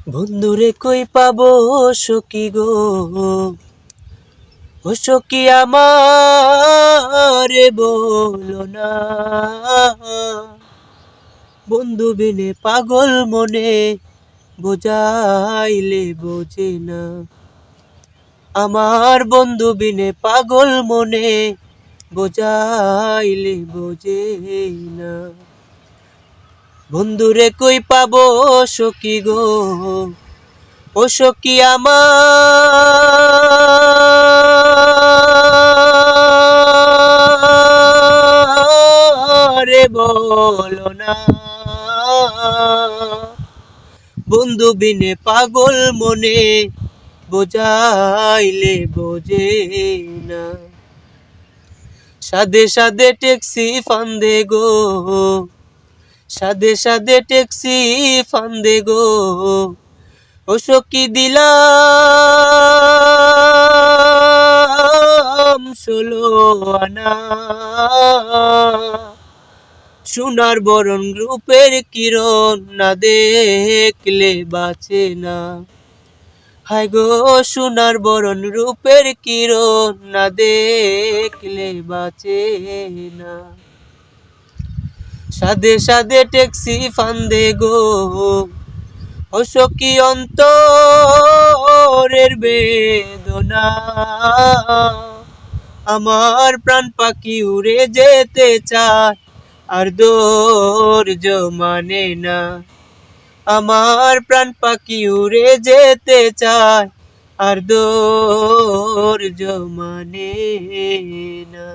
বন্ধুরে কই পাবো সখী গো, ও সখী আমারে বলো না। বন্ধু বিনে পাগল মনে, বোঝাইলে বোঝে না। আমার বন্ধু বিনে পাগল মনে, বোঝাইলে বোঝে না। বন্ধুরে কই পাবো সখী গো, ও সখী আমারে বলো না। বন্ধু বিনে পাগল মনে, বোঝাইলে বোঝে না। সাদে সাদে ট্যাক্সি ফান্দে গো, সাদে সাদে ট্যাক্সি ফান্দে গো, ও সখী দিলাম 16 আনা। সোনার বরণ রূপের কিরণ, না দেখলে বাঁচে না। হায় গো সোনার বরণ রূপের কিরণ, না দেখলে বাঁচে না। সাদে সাদে ট্যাক্সি ফান্দে গো, ও সখী অন্তরের বেদনা। আমার প্রাণ পাখি উড়ে যেতে চায়, আর ধৈর্য মানে না। আমার প্রাণ পাখি উড়ে যেতে চায়, আর ধৈর্য মানে না।